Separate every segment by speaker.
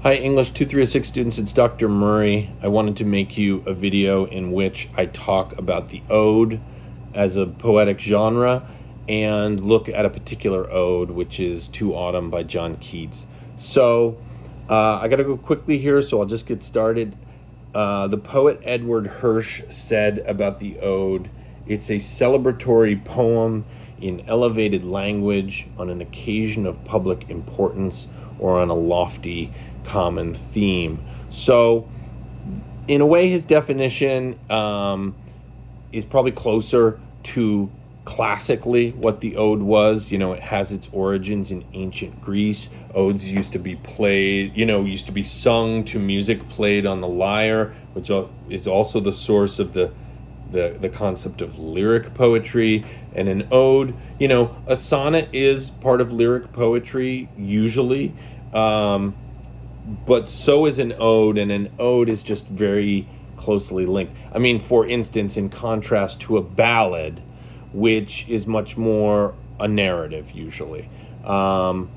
Speaker 1: Hi, English 2306 students, it's Dr. Murray. I wanted to make you a video in which I talk about the ode as a poetic genre and look at a particular ode, which is To Autumn by John Keats. So I gotta go quickly here, so I'll just get started. The poet Edward Hirsch said about the ode, it's a celebratory poem in elevated language on an occasion of public importance or on a lofty common theme. So in a way, his definition is probably closer to classically what the ode was. It has its origins in ancient Greece. Odes used to be played, used to be sung to music played on the lyre, which is also the source of the concept of lyric poetry. And an ode, a sonnet is part of lyric poetry usually, but so is an ode, and an ode is just very closely linked. I mean, for instance, in contrast to a ballad, which is much more a narrative usually. To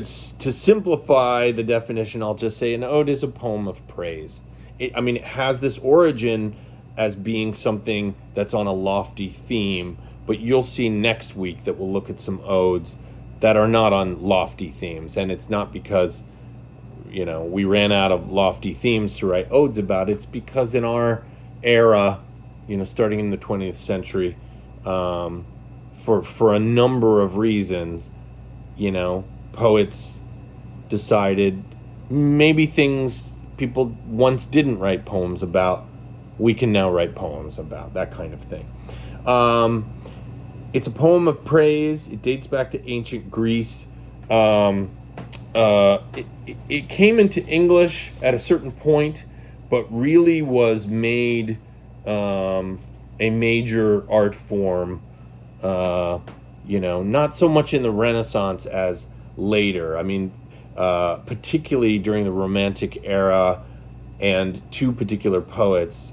Speaker 1: simplify the definition, I'll just say an ode is a poem of praise. It has this origin as being something that's on a lofty theme, but you'll see next week that we'll look at some odes that are not on lofty themes. And it's not because, we ran out of lofty themes to write odes about. It's because in our era, starting in the 20th century, for a number of reasons, poets decided maybe things people once didn't write poems about, we can now write poems about, that kind of thing. It's a poem of praise. It dates back to ancient Greece. It came into English at a certain point, but really was made a major art form, not so much in the Renaissance as later. Particularly during the Romantic era, and two particular poets,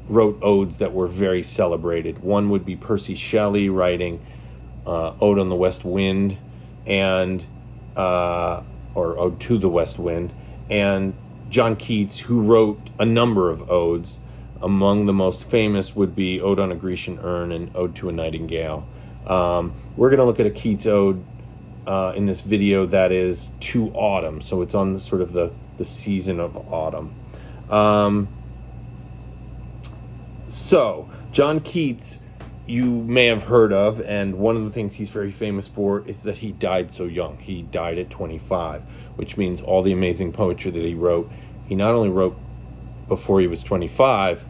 Speaker 1: wrote odes that were very celebrated. One would be Percy Shelley writing Ode on the West Wind, and or Ode to the West Wind, and John Keats, who wrote a number of odes. Among the most famous would be Ode on a Grecian Urn and Ode to a Nightingale. We're going to look at a Keats ode in this video that is To Autumn, so it's on sort of the season of autumn. So John Keats, you may have heard of, and one of the things he's very famous for is that he died so young. He died at 25, which means all the amazing poetry that he wrote, he not only wrote before he was 25,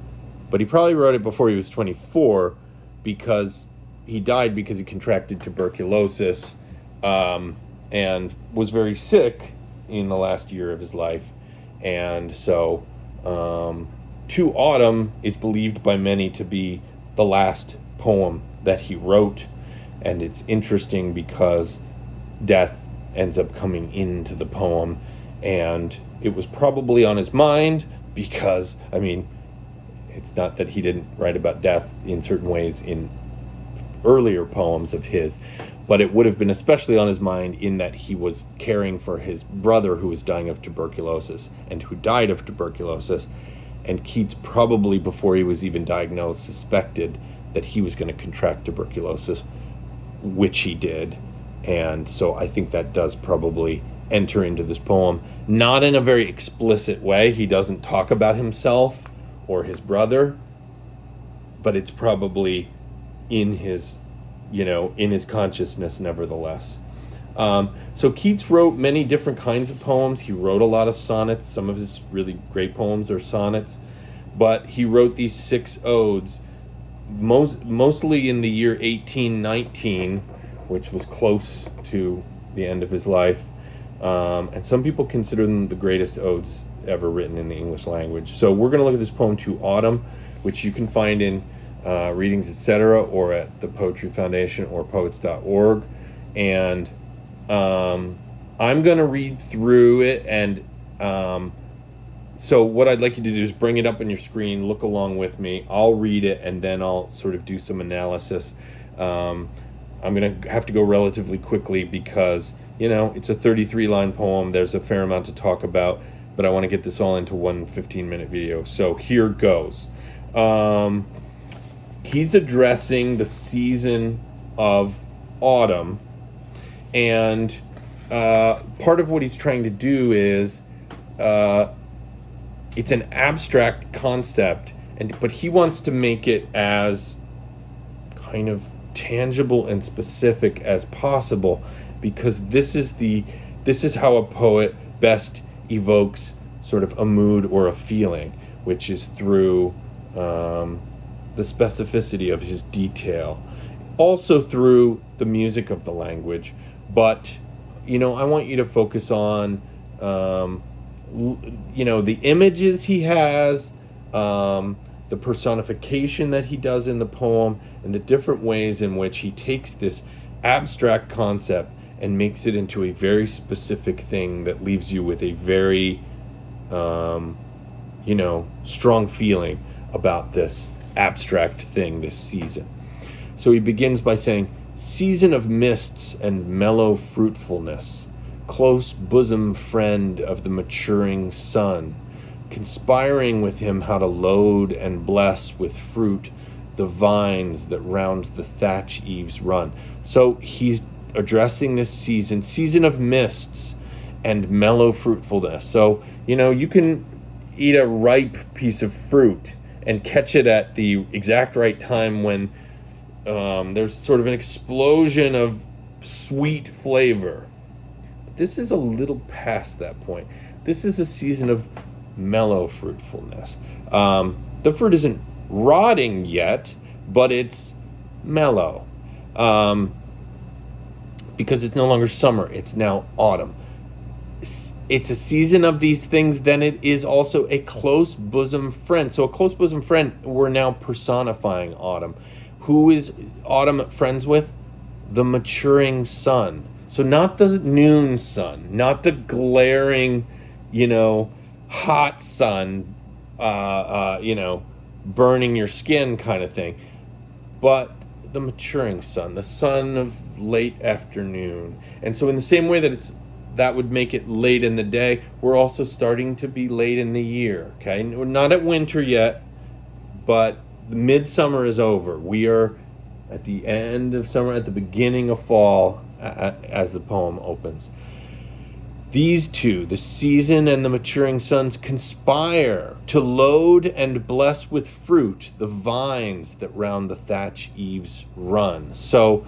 Speaker 1: but he probably wrote it before he was 24, because he died because he contracted tuberculosis, and was very sick in the last year of his life. And so To Autumn is believed by many to be the last poem that he wrote. And it's interesting because death ends up coming into the poem, and it was probably on his mind because, it's not that he didn't write about death in certain ways in earlier poems of his, but it would have been especially on his mind in that he was caring for his brother who was dying of tuberculosis and who died of tuberculosis. And Keats, probably before he was even diagnosed, suspected that he was going to contract tuberculosis, which he did. And so I think that does probably enter into this poem, not in a very explicit way. He doesn't talk about himself or his brother, but it's probably in his consciousness nevertheless. So Keats wrote many different kinds of poems. He wrote a lot of sonnets. Some of his really great poems are sonnets, but he wrote these 6 odes, mostly in the year 1819, which was close to the end of his life. And some people consider them the greatest odes ever written in the English language. So we're going to look at this poem To Autumn, which you can find in Readings, etc., or at the Poetry Foundation or poets.org. And I'm going to read through it, and so what I'd like you to do is bring it up on your screen, look along with me. I'll read it, and then I'll sort of do some analysis. I'm going to have to go relatively quickly because it's a 33-line poem. There's a fair amount to talk about, but I want to get this all into one 15-minute video. So here goes. He's addressing the season of autumn, and part of what he's trying to do is it's an abstract concept, but he wants to make it as kind of tangible and specific as possible, because this is how a poet best evokes sort of a mood or a feeling, which is through the specificity of his detail, also through the music of the language. But I want you to focus on the images he has, the personification that he does in the poem, and the different ways in which he takes this abstract concept and makes it into a very specific thing that leaves you with a very strong feeling about this abstract thing this season. So he begins by saying, "Season of mists and mellow fruitfulness, close bosom friend of the maturing sun, conspiring with him how to load and bless with fruit the vines that round the thatch eaves run." So he's addressing this season of mists and mellow fruitfulness. So, you can eat a ripe piece of fruit and catch it at the exact right time when there's sort of an explosion of sweet flavor. But this is a little past that point. This is a season of mellow fruitfulness. The fruit isn't rotting yet, but it's mellow. Because it's no longer summer, it's now autumn. It's a season of these things, then it is also a close bosom friend. So a close bosom friend, we're now personifying autumn. Who is autumn friends with? The maturing sun. So not the noon sun, not the glaring, hot sun, burning your skin kind of thing, but the maturing sun, the sun of late afternoon. And so in the same way that would make it late in the day, we're also starting to be late in the year, okay? We're not at winter yet, but midsummer is over. We are at the end of summer, at the beginning of fall, as the poem opens. These two, the season and the maturing suns, conspire to load and bless with fruit the vines that round the thatch eaves run. So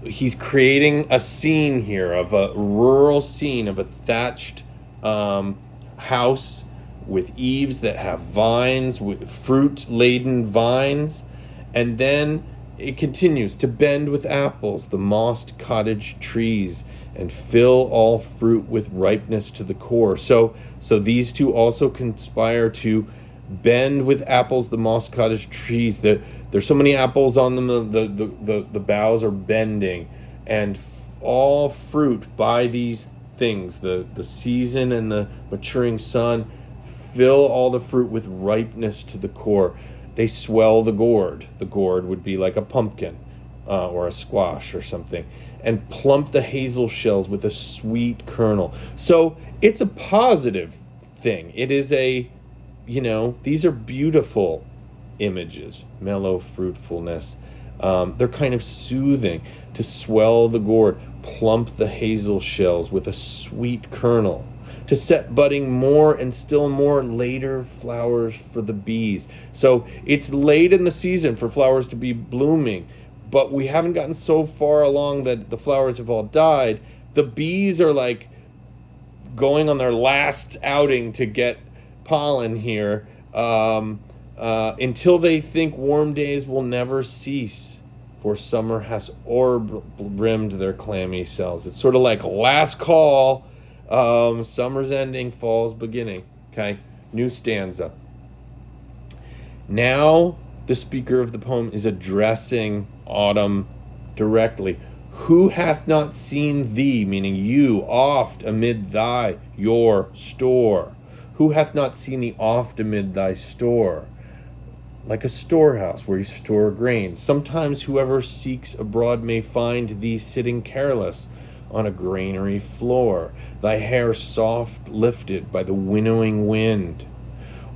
Speaker 1: he's creating a scene here of a rural scene of a thatched house with eaves that have vines, with fruit-laden vines. And then it continues to bend with apples the mossed cottage trees and fill all fruit with ripeness to the core. So these two also conspire to bend with apples the mossed cottage trees. There's so many apples on them, the boughs are bending, and all fruit by these things, the season and the maturing sun, fill all the fruit with ripeness to the core. They swell the gourd. The gourd would be like a pumpkin or a squash or something, and plump the hazel shells with a sweet kernel. So it's a positive thing. It is these are beautiful images, mellow fruitfulness. They're kind of soothing. To swell the gourd, plump the hazel shells with a sweet kernel. To set budding more and still more later flowers for the bees. So it's late in the season for flowers to be blooming, but we haven't gotten so far along that the flowers have all died. The bees are like going on their last outing to get pollen here, until they think warm days will never cease, for summer has orb-brimmed their clammy cells. It's sort of like last call. Summer's ending, fall's beginning. Okay, new stanza. Now the speaker of the poem is addressing autumn directly. Who hath not seen thee, meaning you, oft amid your store? Who hath not seen thee oft amid thy store? Like a storehouse where you store grain. Sometimes whoever seeks abroad may find thee sitting careless, on a granary floor, thy hair soft lifted by the winnowing wind,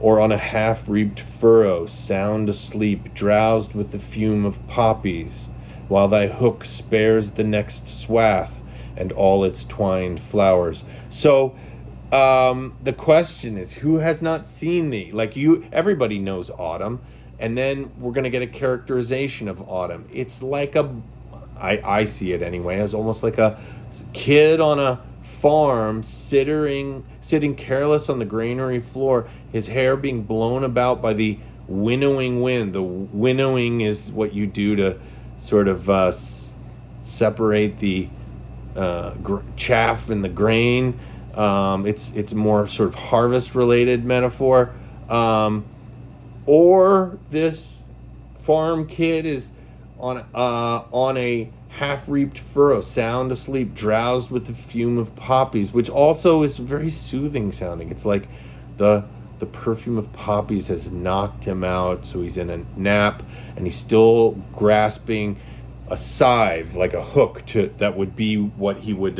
Speaker 1: or on a half-reaped furrow, sound asleep, drowsed with the fume of poppies, while thy hook spares the next swath and all its twined flowers. So, the question is, who has not seen thee? Like everybody knows autumn, and then we're gonna get a characterization of autumn. It's like I see it anyway, as almost like a kid on a farm sitting careless on the granary floor, his hair being blown about by the winnowing wind. The winnowing is what you do to sort of separate the chaff and the grain. It's more sort of harvest related metaphor. Or this farm kid is on a half-reaped furrow, sound asleep, drowsed with the fume of poppies, which also is very soothing sounding. It's like the perfume of poppies has knocked him out, so he's in a nap, and he's still grasping a scythe, like a hook, that would be what he would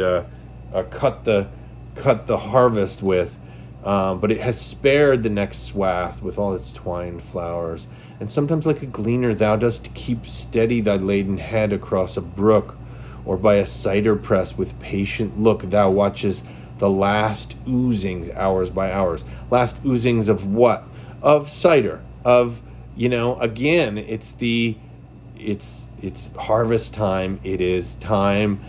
Speaker 1: cut the harvest with. But it has spared the next swath with all its twined flowers. And sometimes like a gleaner thou dost keep steady thy laden head across a brook, or by a cider press with patient look thou watches the last oozings hours by hours. Last oozings of what? Of cider. Of, again, it's harvest time. It is time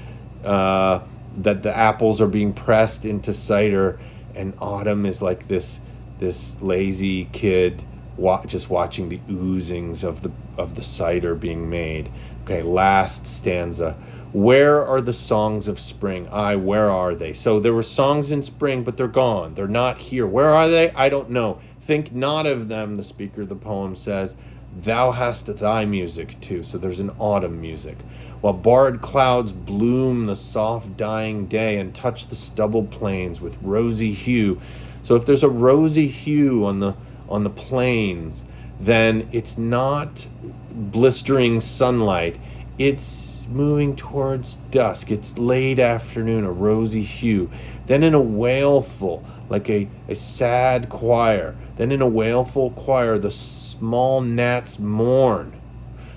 Speaker 1: that the apples are being pressed into cider, and autumn is like this lazy kid just watching the oozings of the cider being made. Okay, last stanza. Where are the songs of spring? Aye, where are they? So there were songs in spring, but they're gone. They're not here. Where are they? I don't know. Think not of them, the speaker of the poem says. Thou hast thy music too. So there's an autumn music. While barred clouds bloom the soft dying day and touch the stubble plains with rosy hue. So if there's a rosy hue on the plains, then it's not blistering sunlight. It's moving towards dusk. It's late afternoon, a rosy hue. Then in a wailful, like a sad choir. Then in a wailful choir, the small gnats mourn.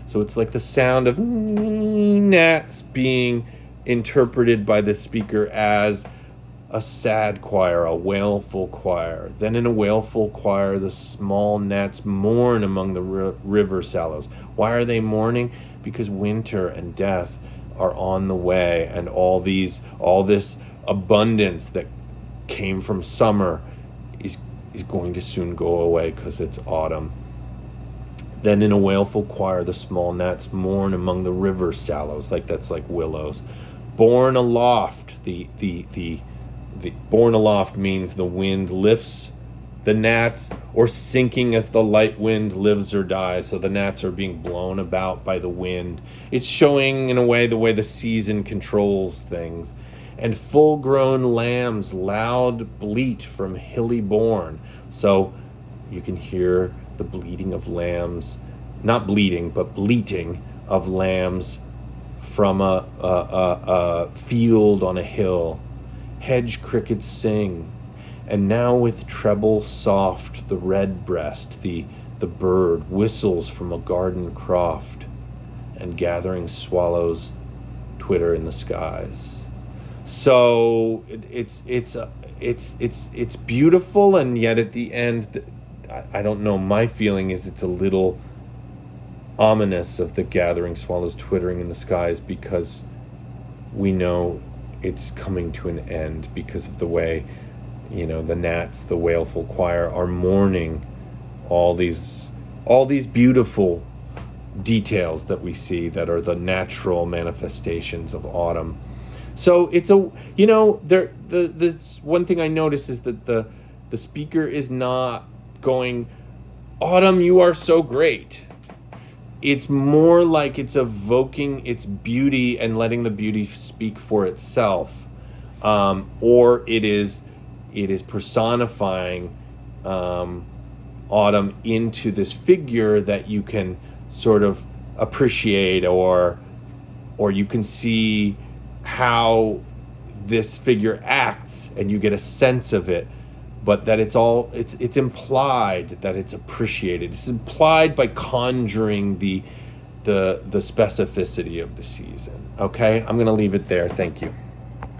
Speaker 1: So it's like the sound of gnats being interpreted by the speaker as a sad choir, a wailful choir. Then in a wailful choir, the small gnats mourn among the river sallows. Why are they mourning? Because winter and death are on the way, and all this abundance that came from summer is going to soon go away because it's autumn. Then in a wailful choir, the small gnats mourn among the river sallows, that's like willows. Borne aloft, the borne aloft means the wind lifts the gnats, or sinking as the light wind lives or dies. So the gnats are being blown about by the wind. It's showing in a way the way the season controls things. And full-grown lambs loud bleat from hilly bourne. So you can hear the bleating of lambs, not bleating, but bleating of lambs from a field on a hill. Hedge crickets sing, and now with treble soft the redbreast, the bird, whistles from a garden croft, and gathering swallows twitter in the skies. So it's beautiful, and yet at the end, I don't know, my feeling is it's a little ominous of the gathering swallows twittering in the skies, because we know it's coming to an end because of the way, the gnats, the wailful choir, are mourning all these beautiful details that we see that are the natural manifestations of autumn. So it's this one thing I noticed is that the speaker is not going, autumn, you are so great. It's more like it's evoking its beauty and letting the beauty speak for itself, or it is personifying autumn into this figure that you can sort of appreciate, or you can see how this figure acts and you get a sense of it, but that it's implied that it's appreciated. It's implied by conjuring the specificity of the season. Okay, I'm gonna leave it there. Thank you.